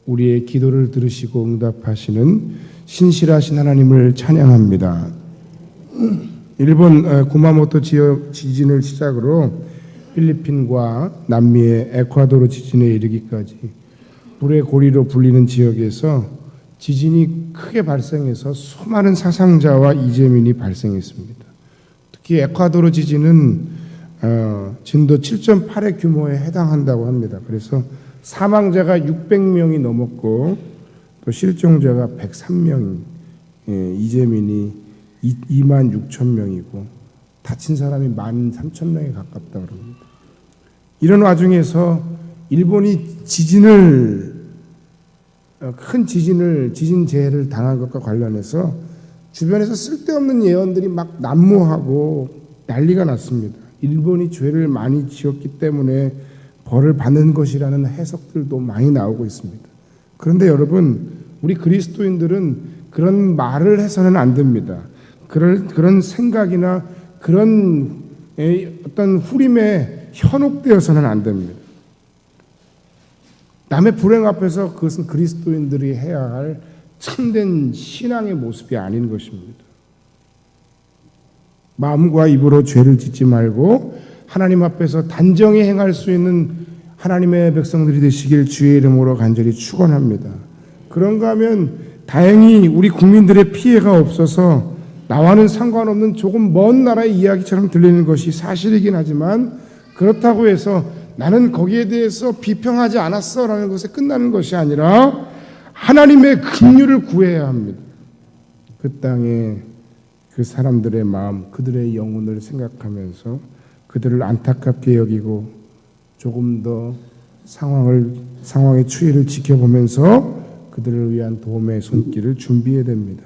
우리의 기도를 들으시고 응답하시는 신실하신 하나님을 찬양합니다. 일본 구마모토 지역 지진을 시작으로 필리핀과 남미의 에콰도르 지진에 이르기까지 불의 고리로 불리는 지역에서 지진이 크게 발생해서 수많은 사상자와 이재민이 발생했습니다. 특히 에콰도르 지진은 진도 7.8의 규모에 해당한다고 합니다. 그래서 사망자가 600명이 넘었고 또 실종자가 103명, 이재민이 2만 6천 명이고 다친 사람이 13,000명에 가깝다고 합니다. 이런 와중에서 일본이 큰 지진 재해를 당한 것과 관련해서 주변에서 쓸데없는 예언들이 막 난무하고 난리가 났습니다. 일본이 죄를 많이 지었기 때문에 벌을 받는 것이라는 해석들도 많이 나오고 있습니다. 그런데 여러분, 우리 그리스도인들은 그런 말을 해서는 안 됩니다. 그런 생각이나 그런 어떤 후림에 현혹되어서는 안 됩니다. 남의 불행 앞에서 그것은 그리스도인들이 해야 할 참된 신앙의 모습이 아닌 것입니다. 마음과 입으로 죄를 짓지 말고 하나님 앞에서 단정히 행할 수 있는 하나님의 백성들이 되시길 주의 이름으로 간절히 축원합니다. 그런가 하면 다행히 우리 국민들의 피해가 없어서 나와는 상관없는 조금 먼 나라의 이야기처럼 들리는 것이 사실이긴 하지만 그렇다고 해서 나는 거기에 대해서 비평하지 않았어라는 것에 끝나는 것이 아니라 하나님의 긍휼을 구해야 합니다. 그 땅에 그 사람들의 마음, 그들의 영혼을 생각하면서 그들을 안타깝게 여기고 조금 더 상황의 추이를 지켜보면서 그들을 위한 도움의 손길을 준비해야 됩니다.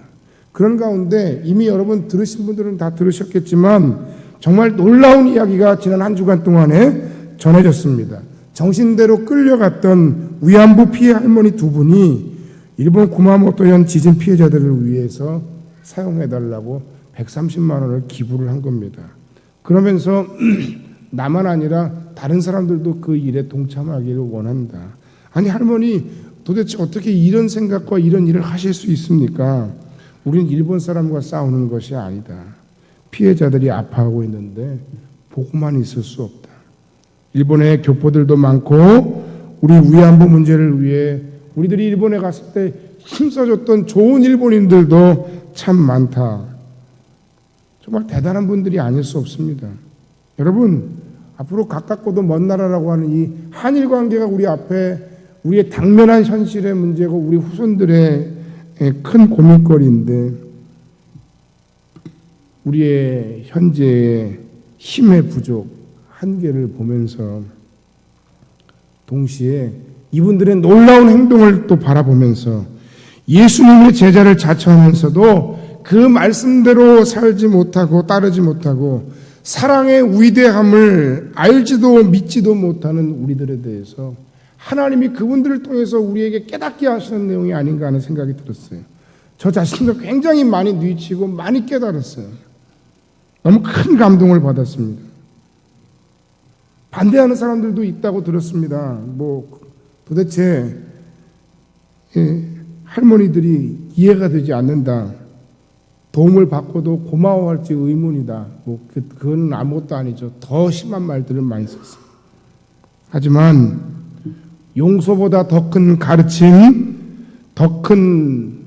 그런 가운데 이미 여러분 들으신 분들은 다 들으셨겠지만 정말 놀라운 이야기가 지난 한 주간 동안에 전해졌습니다. 정신대로 끌려갔던 위안부 피해 할머니 두 분이 일본 구마모토현 지진 피해자들을 위해서 사용해달라고 130만 원을 기부를 한 겁니다. 그러면서 나만 아니라 다른 사람들도 그 일에 동참하기를 원한다. 아니 할머니 도대체 어떻게 이런 생각과 이런 일을 하실 수 있습니까? 우리는 일본 사람과 싸우는 것이 아니다. 피해자들이 아파하고 있는데 보고만 있을 수 없다. 일본의 교포들도 많고 우리 위안부 문제를 위해 우리들이 일본에 갔을 때 힘써줬던 좋은 일본인들도 참 많다. 정말 대단한 분들이 아닐 수 없습니다. 여러분, 앞으로 가깝고도 먼 나라라고 하는 이 한일 관계가 우리 앞에 우리의 당면한 현실의 문제고 우리 후손들의 큰 고민거리인데 우리의 현재의 힘의 부족, 한계를 보면서 동시에 이분들의 놀라운 행동을 또 바라보면서 예수님의 제자를 자처하면서도 그 말씀대로 살지 못하고 따르지 못하고 사랑의 위대함을 알지도 믿지도 못하는 우리들에 대해서 하나님이 그분들을 통해서 우리에게 깨닫게 하시는 내용이 아닌가 하는 생각이 들었어요. 저 자신도 굉장히 많이 뉘치고 많이 깨달았어요. 너무 큰 감동을 받았습니다. 반대하는 사람들도 있다고 들었습니다. 도대체 할머니들이 이해가 되지 않는다. 도움을 받고도 고마워할지 의문이다. 그건 아무것도 아니죠. 더 심한 말들을 많이 썼어요. 하지만 용서보다 더 큰 가르침, 더 큰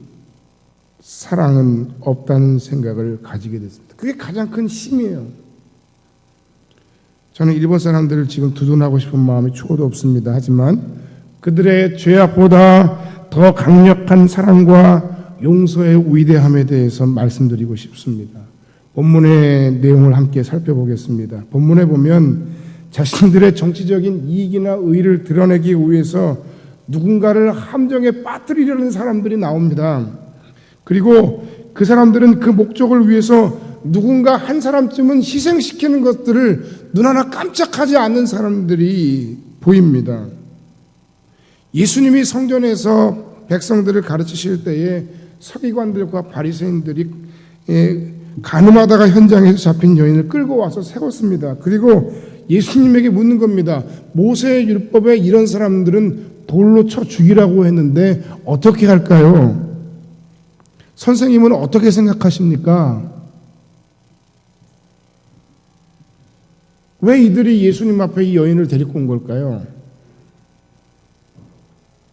사랑은 없다는 생각을 가지게 됐습니다. 그게 가장 큰 힘이에요. 저는 일본 사람들을 지금 두둔하고 싶은 마음이 초도 없습니다. 하지만 그들의 죄악보다 더 강력한 사랑과 용서의 위대함에 대해서 말씀드리고 싶습니다. 본문의 내용을 함께 살펴보겠습니다. 본문에 보면 자신들의 정치적인 이익이나 의의를 드러내기 위해서 누군가를 함정에 빠뜨리려는 사람들이 나옵니다. 그리고 그 사람들은 그 목적을 위해서 누군가 한 사람쯤은 희생시키는 것들을 눈 하나 깜짝하지 않는 사람들이 보입니다. 예수님이 성전에서 백성들을 가르치실 때에 서기관들과 바리새인들이 가늠하다가 현장에서 잡힌 여인을 끌고 와서 세웠습니다. 그리고 예수님에게 묻는 겁니다. 모세의 율법에 이런 사람들은 돌로 쳐 죽이라고 했는데 어떻게 할까요? 선생님은 어떻게 생각하십니까? 왜 이들이 예수님 앞에 이 여인을 데리고 온 걸까요?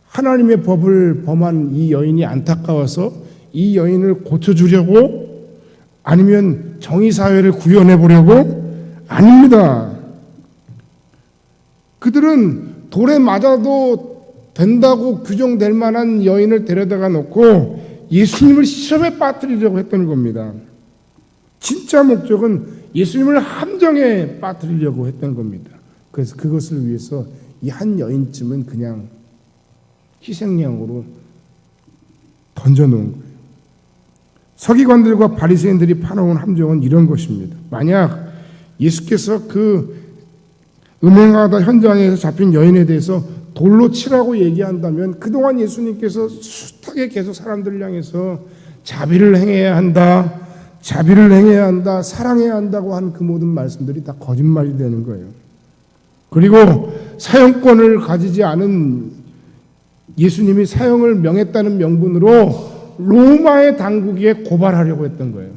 하나님의 법을 범한 이 여인이 안타까워서 이 여인을 고쳐주려고, 아니면 정의사회를 구현해 보려고? 아닙니다. 그들은 돌에 맞아도 된다고 규정될 만한 여인을 데려다가 놓고 예수님을 시험에 빠뜨리려고 했던 겁니다. 진짜 목적은 예수님을 함정에 빠뜨리려고 했던 겁니다. 그래서 그것을 위해서 이 한 여인쯤은 그냥 희생양으로 던져놓은 거예요. 서기관들과 바리새인들이 파놓은 함정은 이런 것입니다. 만약 예수께서 그 음행하다 현장에서 잡힌 여인에 대해서 돌로 치라고 얘기한다면 그동안 예수님께서 숱하게 계속 사람들을 향해서 자비를 행해야 한다, 자비를 행해야 한다, 사랑해야 한다고 한 그 모든 말씀들이 다 거짓말이 되는 거예요. 그리고 사형권을 가지지 않은 예수님이 사형을 명했다는 명분으로 로마의 당국에 고발하려고 했던 거예요.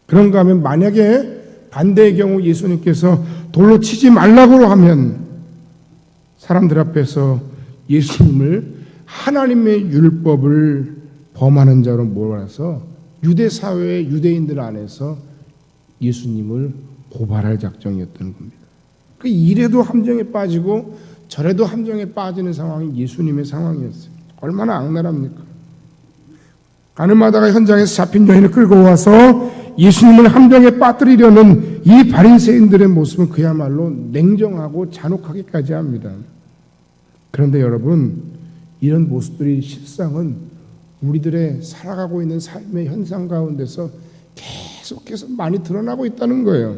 그런가 하면 만약에 반대의 경우 예수님께서 돌로 치지 말라고 하면 사람들 앞에서 예수님을 하나님의 율법을 범하는 자로 몰아서 유대 사회의 유대인들 안에서 예수님을 고발할 작정이었던 겁니다. 그 이래도 함정에 빠지고 저래도 함정에 빠지는 상황이 예수님의 상황이었어요. 얼마나 악랄합니까? 가늠하다가 현장에서 잡힌 여인을 끌고 와서 예수님을 함정에 빠뜨리려는 이 바리새인들의 모습은 그야말로 냉정하고 잔혹하기까지 합니다. 그런데 여러분, 이런 모습들이 실상은 우리들의 살아가고 있는 삶의 현상 가운데서 계속해서 많이 드러나고 있다는 거예요.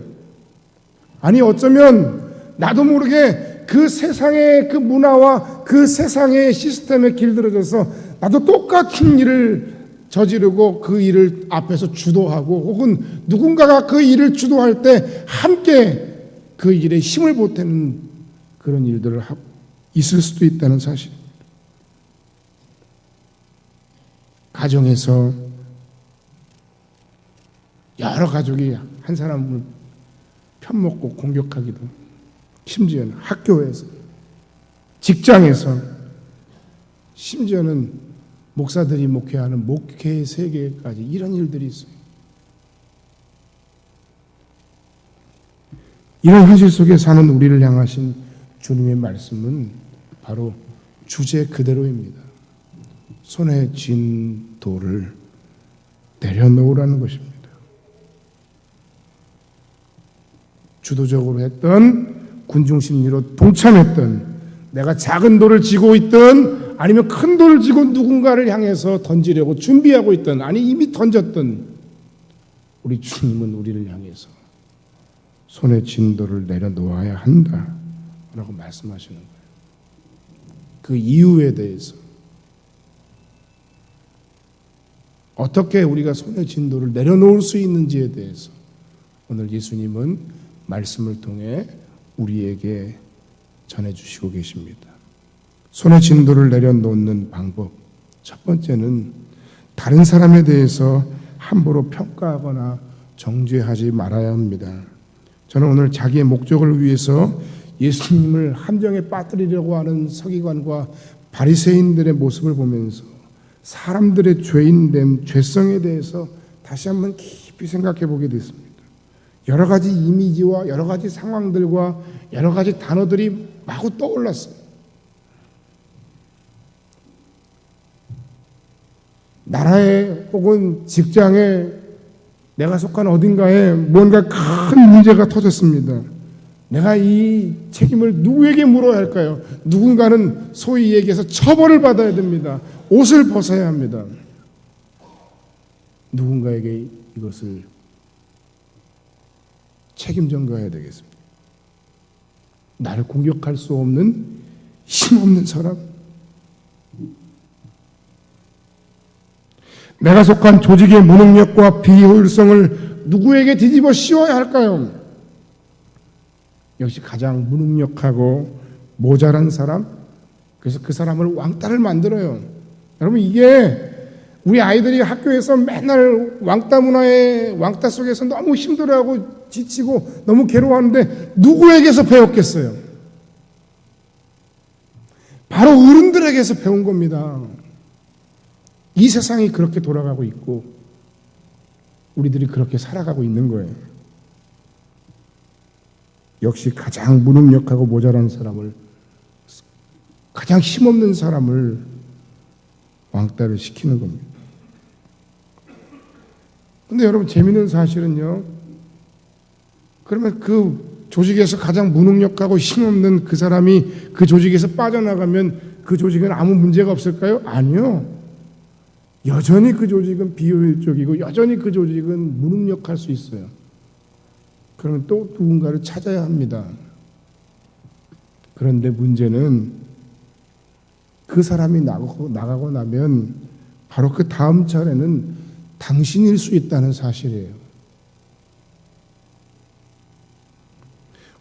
아니 어쩌면 나도 모르게 그 세상의 그 문화와 그 세상의 시스템에 길들여져서 나도 똑같은 일을 저지르고 그 일을 앞에서 주도하고, 혹은 누군가가 그 일을 주도할 때 함께 그 일에 힘을 보태는 그런 일들을 하고 있을 수도 있다는 사실입니다. 가정에서 여러 가족이 한 사람을 편먹고 공격하기도, 심지어는 학교에서, 직장에서, 심지어는 목사들이 목회하는 목회 세계까지 이런 일들이 있어요. 이런 현실 속에 사는 우리를 향하신 주님의 말씀은 바로 주제 그대로입니다. 손에 쥔 돌을 내려놓으라는 것입니다. 주도적으로 했던, 군중심리로 동참했던, 내가 작은 돌을 쥐고 있던 아니면 큰 돌을 쥐고 누군가를 향해서 던지려고 준비하고 있던, 아니 이미 던졌던 우리 주님은 우리를 향해서 손에 쥔 돌을 내려놓아야 한다라고 말씀하시는 거예요. 그 이유에 대해서, 어떻게 우리가 손에 쥔 돌을 내려놓을 수 있는지에 대해서 오늘 예수님은 말씀을 통해 우리에게 전해주시고 계십니다. 손에 쥔 돌을 내려놓는 방법, 첫 번째는 다른 사람에 대해서 함부로 평가하거나 정죄하지 말아야 합니다. 저는 오늘 자기의 목적을 위해서 예수님을 함정에 빠뜨리려고 하는 서기관과 바리새인들의 모습을 보면서 사람들의 죄인됨, 죄성에 대해서 다시 한번 깊이 생각해 보게 됐습니다. 여러 가지 이미지와 여러 가지 상황들과 여러 가지 단어들이 마구 떠올랐어요. 나라에 혹은 직장에, 내가 속한 어딘가에 뭔가 큰 문제가 터졌습니다. 내가 이 책임을 누구에게 물어야 할까요? 누군가는 소위 얘기해서 처벌을 받아야 됩니다. 옷을 벗어야 합니다. 누군가에게 이것을 책임 전가해야 되겠습니다. 나를 공격할 수 없는 힘없는 사람, 내가 속한 조직의 무능력과 비효율성을 누구에게 뒤집어 씌워야 할까요? 역시 가장 무능력하고 모자란 사람, 그래서 그 사람을 왕따를 만들어요. 여러분, 이게 우리 아이들이 학교에서 맨날 왕따 문화에, 왕따 속에서 너무 힘들어하고 지치고 너무 괴로워하는데 누구에게서 배웠겠어요? 바로 어른들에게서 배운 겁니다. 이 세상이 그렇게 돌아가고 있고 우리들이 그렇게 살아가고 있는 거예요. 역시 가장 무능력하고 모자란 사람을, 가장 힘없는 사람을 왕따를 시키는 겁니다. 근데 여러분, 재미있는 사실은요, 그러면 그 조직에서 가장 무능력하고 힘없는 그 사람이 그 조직에서 빠져나가면 그 조직은 아무 문제가 없을까요? 아니요. 여전히 그 조직은 비효율적이고 여전히 그 조직은 무능력할 수 있어요. 그러면 또 누군가를 찾아야 합니다. 그런데 문제는 그 사람이 나가고 나면 바로 그 다음 차례는 당신일 수 있다는 사실이에요.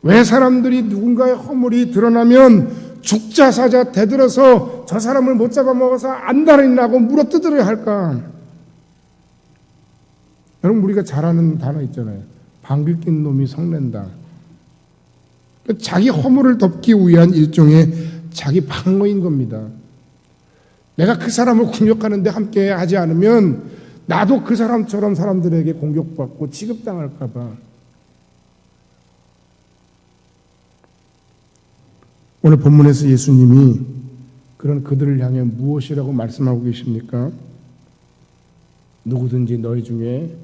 왜 사람들이 누군가의 허물이 드러나면 죽자사자 대들어서 저 사람을 못 잡아먹어서 안달이나고 물어뜯으려 할까? 여러분, 우리가 잘 아는 단어 있잖아요. 방귀 낀 놈이 성낸다. 자기 허물을 덮기 위한 일종의 자기 방어인 겁니다. 내가 그 사람을 공격하는데 함께 하지 않으면 나도 그 사람처럼 사람들에게 공격받고 취급당할까 봐. 오늘 본문에서 예수님이 그런 그들을 향해 무엇이라고 말씀하고 계십니까? 누구든지 너희 중에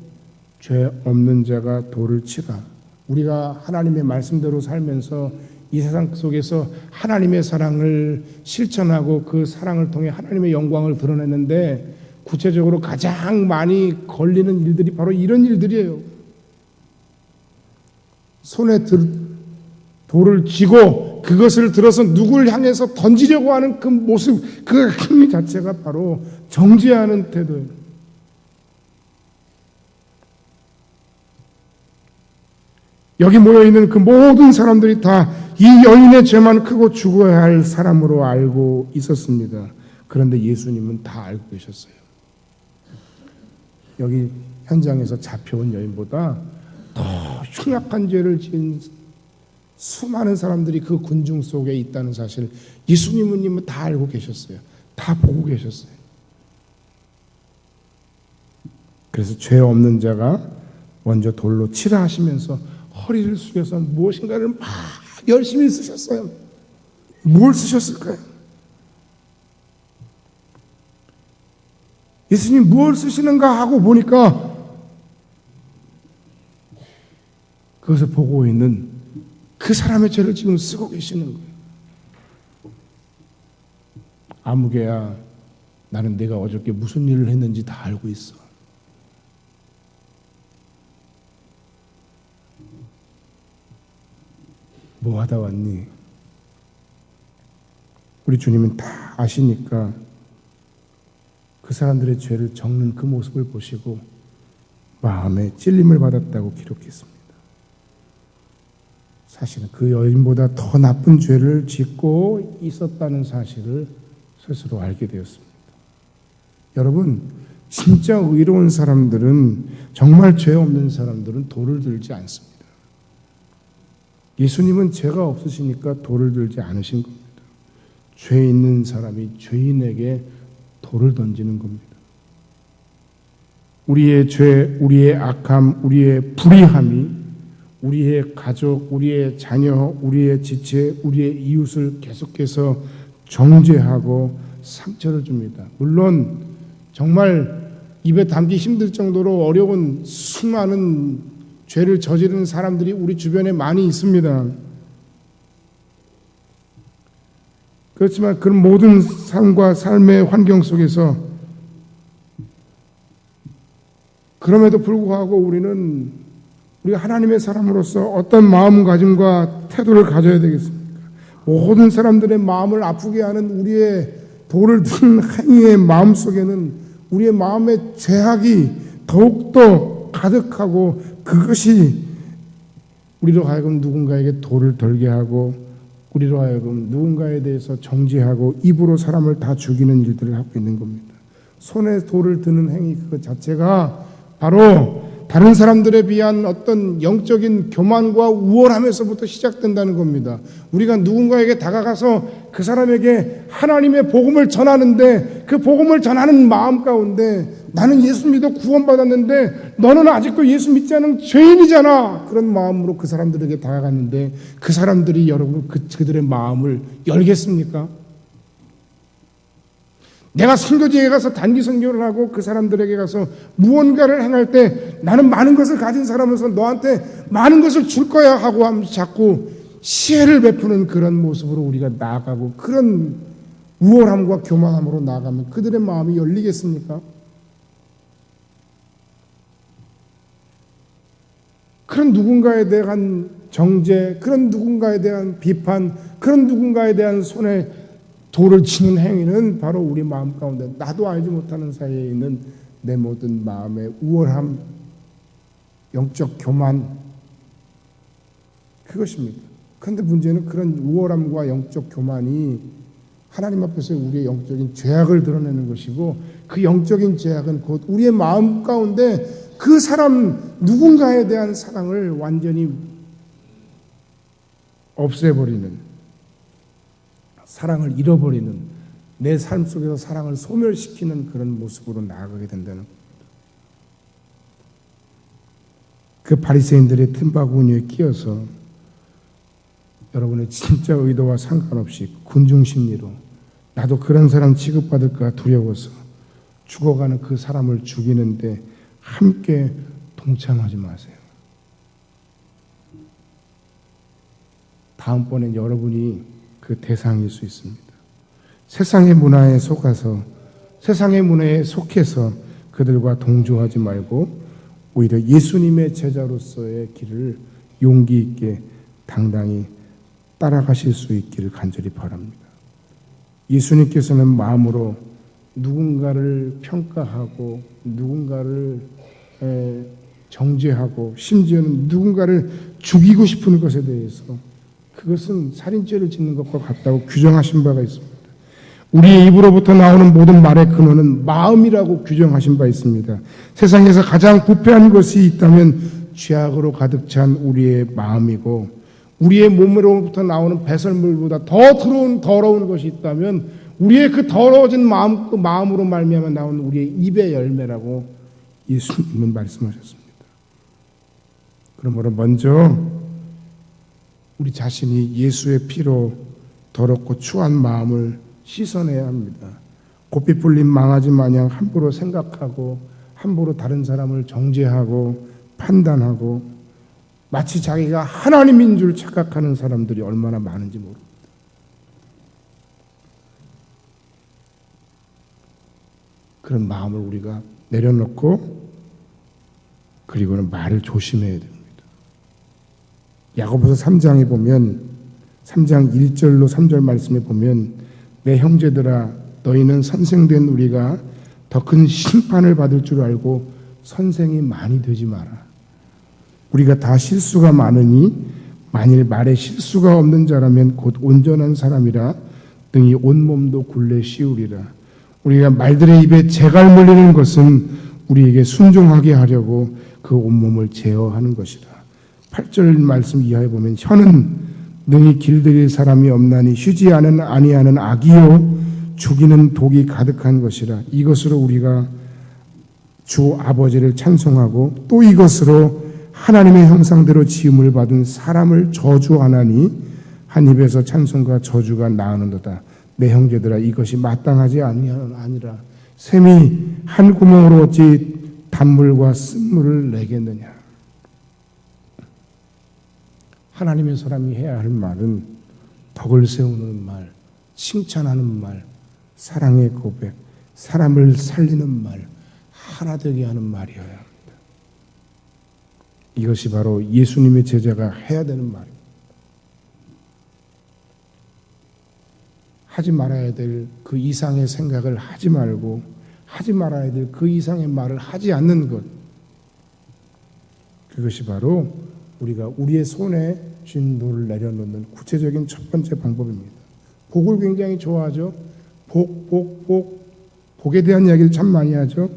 죄 없는 자가 돌을 치라. 우리가 하나님의 말씀대로 살면서 이 세상 속에서 하나님의 사랑을 실천하고 그 사랑을 통해 하나님의 영광을 드러내는데 구체적으로 가장 많이 걸리는 일들이 바로 이런 일들이에요. 손에 돌을 쥐고 그것을 들어서 누구를 향해서 던지려고 하는 그 모습, 그 행위 자체가 바로 정죄하는 태도예요. 여기 모여있는 그 모든 사람들이 다 이 여인의 죄만 크고 죽어야 할 사람으로 알고 있었습니다. 그런데 예수님은 다 알고 계셨어요. 여기 현장에서 잡혀온 여인보다 더 흉악한 죄를 지은 수많은 사람들이 그 군중 속에 있다는 사실 예수님은 다 알고 계셨어요. 다 보고 계셨어요. 그래서 죄 없는 자가 먼저 돌로 치라 하시면서 허리를 숙여서 무엇인가를 막 열심히 쓰셨어요. 뭘 쓰셨을까요? 예수님 뭘 쓰시는가 하고 보니까 그것을 보고 있는 그 사람의 죄를 지금 쓰고 계시는 거예요. 아무개야, 나는 내가 어저께 무슨 일을 했는지 다 알고 있어. 뭐 하다 왔니? 우리 주님은 다 아시니까 그 사람들의 죄를 적는 그 모습을 보시고 마음에 찔림을 받았다고 기록했습니다. 사실은 그 여인보다 더 나쁜 죄를 짓고 있었다는 사실을 스스로 알게 되었습니다. 여러분, 진짜 의로운 사람들은, 정말 죄 없는 사람들은 돌을 들지 않습니다. 예수님은 죄가 없으시니까 돌을 들지 않으신 겁니다. 죄 있는 사람이 죄인에게 돌을 던지는 겁니다. 우리의 죄, 우리의 악함, 우리의 불의함이 우리의 가족, 우리의 자녀, 우리의 지체, 우리의 이웃을 계속해서 정죄하고 상처를 줍니다. 물론 정말 입에 담기 힘들 정도로 어려운 수많은 죄를 저지르는 사람들이 우리 주변에 많이 있습니다. 그렇지만 그런 모든 삶과 삶의 환경 속에서 그럼에도 불구하고 우리가 하나님의 사람으로서 어떤 마음가짐과 태도를 가져야 되겠습니까? 모든 사람들의 마음을 아프게 하는 우리의 돌을 든 행위의 마음 속에는 우리의 마음의 죄악이 더욱더 가득하고 그것이 우리로 하여금 누군가에게 돌을 덜게 하고 우리로 하여금 누군가에 대해서 정죄하고 입으로 사람을 다 죽이는 일들을 하고 있는 겁니다. 손에 돌을 드는 행위 그 자체가 바로 다른 사람들에 비한 어떤 영적인 교만과 우월함에서부터 시작된다는 겁니다. 우리가 누군가에게 다가가서 그 사람에게 하나님의 복음을 전하는데 그 복음을 전하는 마음 가운데 나는 예수 믿어 구원받았는데 너는 아직도 예수 믿지 않은 죄인이잖아. 그런 마음으로 그 사람들에게 다가갔는데 그 사람들이 여러분 그들의 마음을 열겠습니까? 내가 선교지에 가서 단기 선교를 하고 그 사람들에게 가서 무언가를 행할 때 나는 많은 것을 가진 사람으로서 너한테 많은 것을 줄 거야 하고 하면서 자꾸 시혜를 베푸는 그런 모습으로 우리가 나아가고 그런 우월함과 교만함으로 나아가면 그들의 마음이 열리겠습니까? 그런 누군가에 대한 정죄, 그런 누군가에 대한 비판, 그런 누군가에 대한 손에 돌을 치는 행위는 바로 우리 마음 가운데 나도 알지 못하는 사이에 있는 내 모든 마음의 우월함, 영적 교만, 그것입니다. 그런데 문제는 그런 우월함과 영적 교만이 하나님 앞에서 우리의 영적인 죄악을 드러내는 것이고 그 영적인 죄악은 곧 우리의 마음 가운데 그 사람 누군가에 대한 사랑을 완전히 없애버리는, 사랑을 잃어버리는, 내 삶 속에서 사랑을 소멸시키는 그런 모습으로 나아가게 된다는 겁니다. 그 바리새인들의 틈바구니에 끼어서 여러분의 진짜 의도와 상관없이 군중심리로 나도 그런 사람 취급받을까 두려워서 죽어가는 그 사람을 죽이는데 함께 동참하지 마세요. 다음번엔 여러분이 그 대상일 수 있습니다. 세상의 문화에 속아서, 세상의 문화에 속해서 그들과 동조하지 말고 오히려 예수님의 제자로서의 길을 용기 있게 당당히 따라가실 수 있기를 간절히 바랍니다. 예수님께서는 마음으로 누군가를 평가하고 누군가를 정죄하고 심지어는 누군가를 죽이고 싶은 것에 대해서 그것은 살인죄를 짓는 것과 같다고 규정하신 바가 있습니다. 우리의 입으로부터 나오는 모든 말의 근원은 마음이라고 규정하신 바 있습니다. 세상에서 가장 부패한 것이 있다면 죄악으로 가득 찬 우리의 마음이고 우리의 몸으로부터 나오는 배설물보다 더 더러운 것이 있다면 우리의 그 더러워진 마음, 그 마음으로 말미암아 나온 우리의 입의 열매라고 예수님은 말씀하셨습니다. 그러므로 먼저 우리 자신이 예수의 피로 더럽고 추한 마음을 씻어내야 합니다. 고삐 풀린 망아지 마냥 함부로 생각하고 함부로 다른 사람을 정죄하고 판단하고 마치 자기가 하나님인 줄 착각하는 사람들이 얼마나 많은지 모릅니다. 그런 마음을 우리가 내려놓고 그리고는 말을 조심해야 됩니다. 야고보서 3장에 보면 3장 1절로 3절 말씀에 보면 내 형제들아 너희는 선생된 우리가 더 큰 심판을 받을 줄 알고 선생이 많이 되지 마라. 우리가 다 실수가 많으니 만일 말에 실수가 없는 자라면 곧 온전한 사람이라 등이 온몸도 굴레 씌우리라. 우리가 말들의 입에 재갈 물리는 것은 우리에게 순종하게 하려고 그 온몸을 제어하는 것이라. 8절 말씀 이하에 보면 혀는 능히 길들일 사람이 없나니 쉬지 아니하는 악이요 죽이는 독이 가득한 것이라. 이것으로 우리가 주 아버지를 찬송하고 또 이것으로 하나님의 형상대로 지음을 받은 사람을 저주하나니 한 입에서 찬송과 저주가 나오는도다. 내 형제들아 이것이 마땅하지 아니라 샘이 한 구멍으로 어찌 단물과 쓴물을 내겠느냐. 하나님의 사람이 해야 할 말은 덕을 세우는 말, 칭찬하는 말, 사랑의 고백, 사람을 살리는 말, 하나 되게 하는 말이어야 합니다. 이것이 바로 예수님의 제자가 해야 되는 말입니다. 하지 말아야 될 그 이상의 생각을 하지 말고 하지 말아야 될 그 이상의 말을 하지 않는 것, 그것이 바로 우리가 우리의 손에 진노를 내려놓는 구체적인 첫 번째 방법입니다. 복을 굉장히 좋아하죠. 복에 대한 이야기를 참 많이 하죠.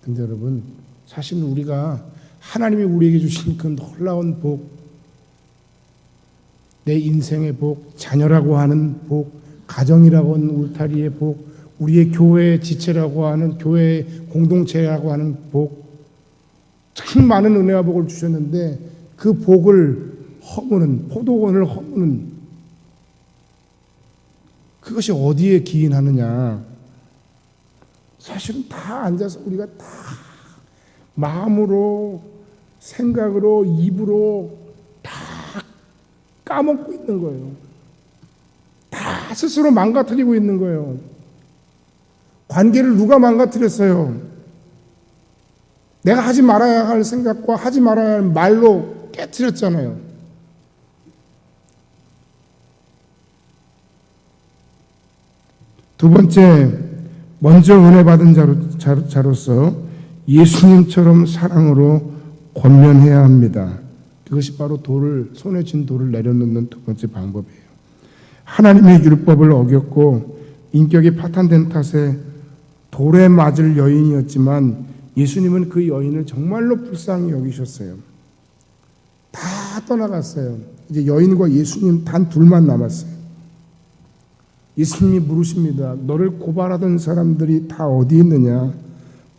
근데 여러분, 사실 우리가 하나님이 우리에게 주신 그 놀라운 복, 내 인생의 복, 자녀라고 하는 복, 가정이라고 하는 울타리의 복, 우리의 교회의 지체라고 하는 교회의 공동체라고 하는 복, 참 많은 은혜와 복을 주셨는데 그 복을 허무는, 포도원을 허무는, 그것이 어디에 기인하느냐? 사실은 다 앉아서 우리가 다 마음으로, 생각으로, 입으로 다 까먹고 있는 거예요. 다 스스로 망가뜨리고 있는 거예요. 관계를 누가 망가뜨렸어요? 내가 하지 말아야 할 생각과 하지 말아야 할 말로 깨뜨렸잖아요. 두 번째, 먼저 은혜 받은 자로서 예수님처럼 사랑으로 권면해야 합니다. 그것이 바로 손에 쥔 돌을 내려놓는 두 번째 방법이에요. 하나님의 율법을 어겼고 인격이 파탄된 탓에 돌에 맞을 여인이었지만 예수님은 그 여인을 정말로 불쌍히 여기셨어요. 다 떠나갔어요. 이제 여인과 예수님 단 둘만 남았어요. 예수님이 물으십니다. 너를 고발하던 사람들이 다 어디 있느냐?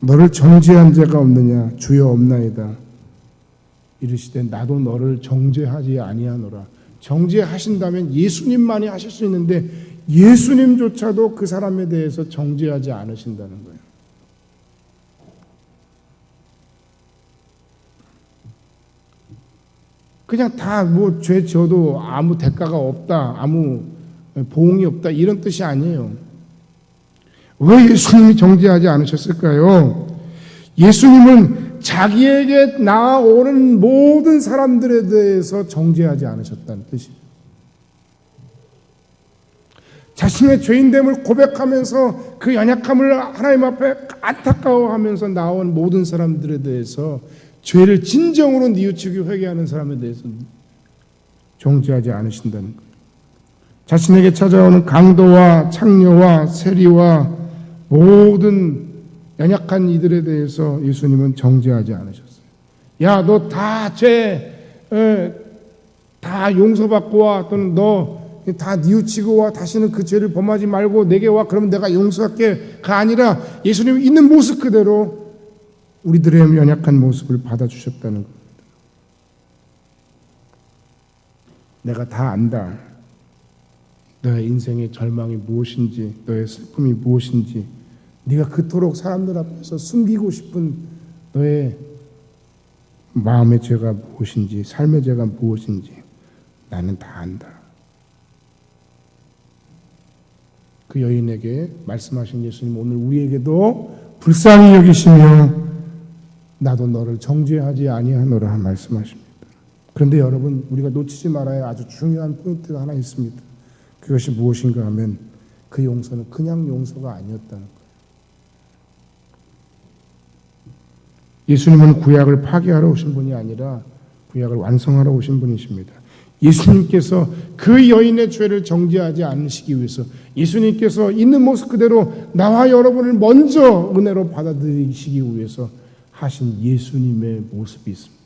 너를 정죄한 자가 없느냐? 주여 없나이다. 이르시되 나도 너를 정죄하지 아니하노라. 정죄하신다면 예수님만이 하실 수 있는데 예수님조차도 그 사람에 대해서 정죄하지 않으신다는 거예요. 그냥 다 뭐 죄 지어도 아무 대가가 없다, 아무 보응이 없다, 이런 뜻이 아니에요. 왜 예수님이 정죄하지 않으셨을까요? 예수님은 자기에게 나아오는 모든 사람들에 대해서 정죄하지 않으셨다는 뜻이에요. 자신의 죄인됨을 고백하면서 그 연약함을 하나님 앞에 안타까워하면서 나온 모든 사람들에 대해서, 죄를 진정으로 뉘우치고 회개하는 사람에 대해서 정죄하지 않으신다는 거예요. 자신에게 찾아오는 강도와 창녀와 세리와 모든 연약한 이들에 대해서 예수님은 정죄하지 않으셨어요. 야, 너 다 다 용서받고 와, 또는 너 다 뉘우치고 와, 다시는 그 죄를 범하지 말고 내게 와, 그러면 내가 용서할게가 아니라 예수님이 있는 모습 그대로 우리들의 연약한 모습을 받아주셨다는 겁니다. 내가 다 안다. 너의 인생의 절망이 무엇인지, 너의 슬픔이 무엇인지, 네가 그토록 사람들 앞에서 숨기고 싶은 너의 마음의 죄가 무엇인지, 삶의 죄가 무엇인지 나는 다 안다. 그 여인에게 말씀하신 예수님, 오늘 우리에게도 불쌍히 여기시며 나도 너를 정죄하지 아니하노라 말씀하십니다. 그런데 여러분, 우리가 놓치지 말아야 아주 중요한 포인트가 하나 있습니다. 그것이 무엇인가 하면 그 용서는 그냥 용서가 아니었다는 거예요. 예수님은 구약을 파괴하러 오신 분이 아니라 구약을 완성하러 오신 분이십니다. 예수님께서 그 여인의 죄를 정죄하지 않으시기 위해서, 예수님께서 있는 모습 그대로 나와 여러분을 먼저 은혜로 받아들이시기 위해서 하신 예수님의 모습이 있습니다.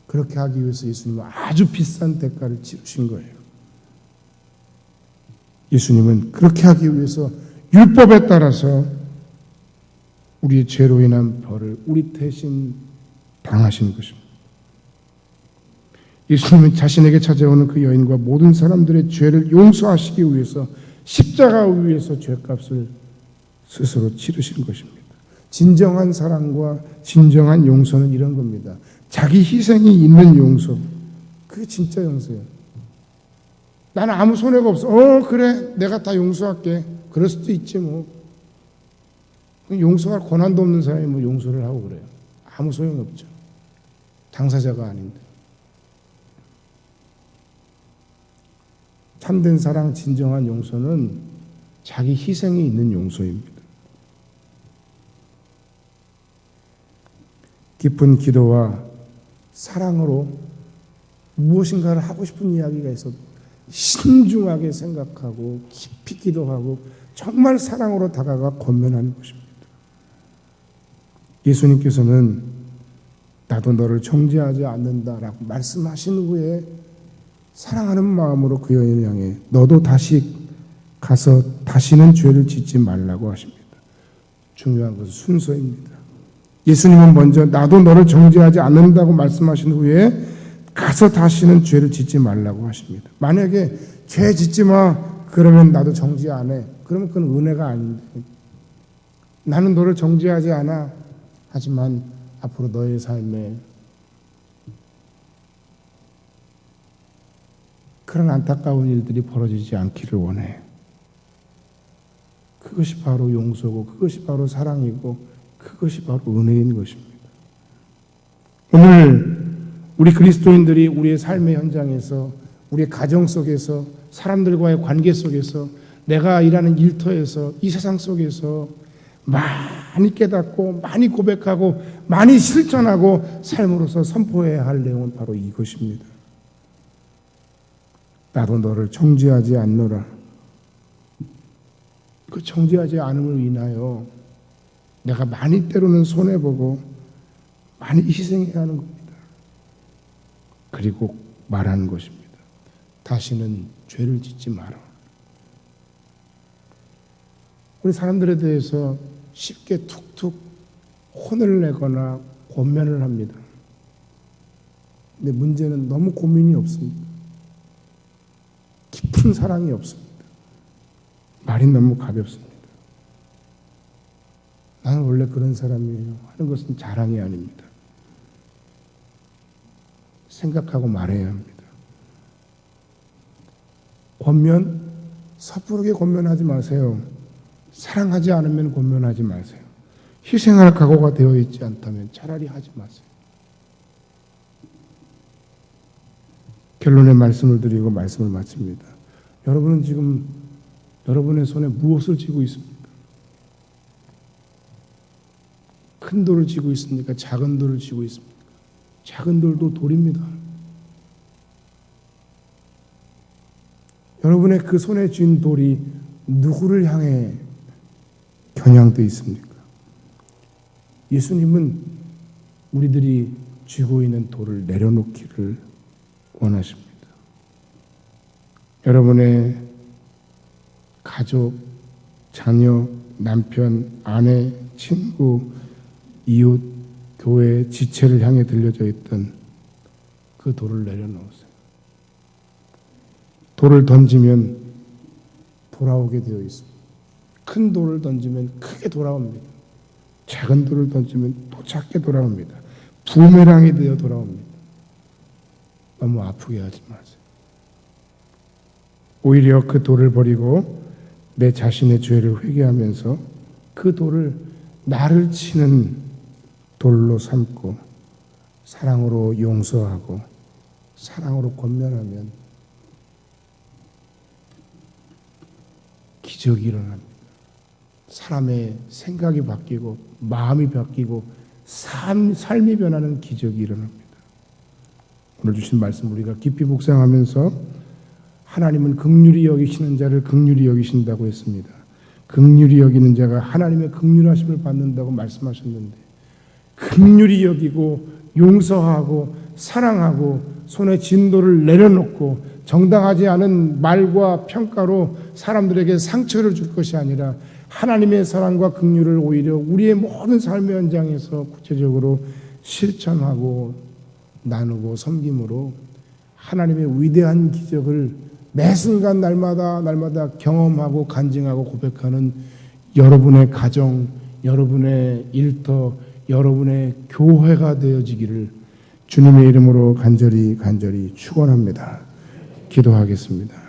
그렇게 하기 위해서 예수님은 아주 비싼 대가를 치르신 거예요. 예수님은 그렇게 하기 위해서 율법에 따라서 우리의 죄로 인한 벌을 우리 대신 당하신 것입니다. 예수님은 자신에게 찾아오는 그 여인과 모든 사람들의 죄를 용서하시기 위해서 십자가 위에서 죄값을 스스로 치르신 것입니다. 진정한 사랑과 진정한 용서는 이런 겁니다. 자기 희생이 있는 용서. 그게 진짜 용서예요. 나는 아무 손해가 없어. 그래, 내가 다 용서할게. 그럴 수도 있지 뭐. 용서할 권한도 없는 사람이 뭐 용서를 하고 그래요. 아무 소용이 없죠. 당사자가 아닌데. 참된 사랑, 진정한 용서는 자기 희생이 있는 용서입니다. 깊은 기도와 사랑으로 무엇인가를 하고 싶은 이야기가 있어도 신중하게 생각하고 깊이 기도하고 정말 사랑으로 다가가 권면하는 것입니다. 예수님께서는 나도 너를 정죄하지 않는다라고 말씀하신 후에 사랑하는 마음으로 그 여인을 향해 너도 다시 가서 다시는 죄를 짓지 말라고 하십니다. 중요한 것은 순서입니다. 예수님은 먼저 나도 너를 정죄하지 않는다고 말씀하신 후에 가서 다시는 죄를 짓지 말라고 하십니다. 만약에 죄 짓지 마 그러면 나도 정죄 안 해. 그러면 그건 은혜가 아닌데, 나는 너를 정죄하지 않아. 하지만 앞으로 너의 삶에 그런 안타까운 일들이 벌어지지 않기를 원해. 그것이 바로 용서고 그것이 바로 사랑이고 그것이 바로 은혜인 것입니다. 오늘 우리 그리스도인들이 우리의 삶의 현장에서, 우리의 가정 속에서, 사람들과의 관계 속에서, 내가 일하는 일터에서, 이 세상 속에서 많이 깨닫고 많이 고백하고 많이 실천하고 삶으로서 선포해야 할 내용은 바로 이것입니다. 나도 너를 정죄하지 않노라. 그 정죄하지 않음을 인하여 내가 많이 때로는 손해보고 많이 희생해야 하는 겁니다. 그리고 말하는 것입니다. 다시는 죄를 짓지 마라. 우리 사람들에 대해서 쉽게 툭툭 혼을 내거나 권면을 합니다. 근데 문제는 너무 고민이 없습니다. 깊은 사랑이 없습니다. 말이 너무 가볍습니다. 나는 원래 그런 사람이에요 하는 것은 자랑이 아닙니다. 생각하고 말해야 합니다. 권면, 섣부르게 권면하지 마세요. 사랑하지 않으면 권면하지 마세요. 희생할 각오가 되어 있지 않다면 차라리 하지 마세요. 결론의 말씀을 드리고 말씀을 마칩니다. 여러분은 지금 여러분의 손에 무엇을 쥐고 있습니까? 큰 돌을 쥐고 있습니까? 작은 돌을 쥐고 있습니까? 작은 돌도 돌입니다. 여러분의 그 손에 쥔 돌이 누구를 향해 겨냥되어 있습니까? 예수님은 우리들이 쥐고 있는 돌을 내려놓기를 원하십니다. 여러분의 가족, 자녀, 남편, 아내, 친구, 이웃, 교회, 지체를 향해 들려져 있던 그 돌을 내려놓으세요. 돌을 던지면 돌아오게 되어 있습니다. 큰 돌을 던지면 크게 돌아옵니다. 작은 돌을 던지면 또 작게 돌아옵니다. 부메랑이 되어 돌아옵니다. 너무 아프게 하지 마세요. 오히려 그 돌을 버리고 내 자신의 죄를 회개하면서 그 돌을 나를 치는 돌로 삼고 사랑으로 용서하고 사랑으로 권면하면 기적이 일어납니다. 사람의 생각이 바뀌고 마음이 바뀌고 삶이 변하는 기적이 일어납니다. 오늘 주신 말씀 우리가 깊이 묵상하면서 하나님은 긍휼히 여기시는 자를 긍휼히 여기신다고 했습니다. 긍휼히 여기는 자가 하나님의 긍휼하심을 받는다고 말씀하셨는데, 긍휼히 여기고 용서하고 사랑하고 손에 쥔 돌을 내려놓고 정당하지 않은 말과 평가로 사람들에게 상처를 줄 것이 아니라 하나님의 사랑과 긍휼을 오히려 우리의 모든 삶의 현장에서 구체적으로 실천하고 나누고 섬김으로 하나님의 위대한 기적을 매 순간 날마다 경험하고 간증하고 고백하는 여러분의 가정, 여러분의 일터, 여러분의 교회가 되어지기를 주님의 이름으로 간절히 축원합니다. 기도하겠습니다.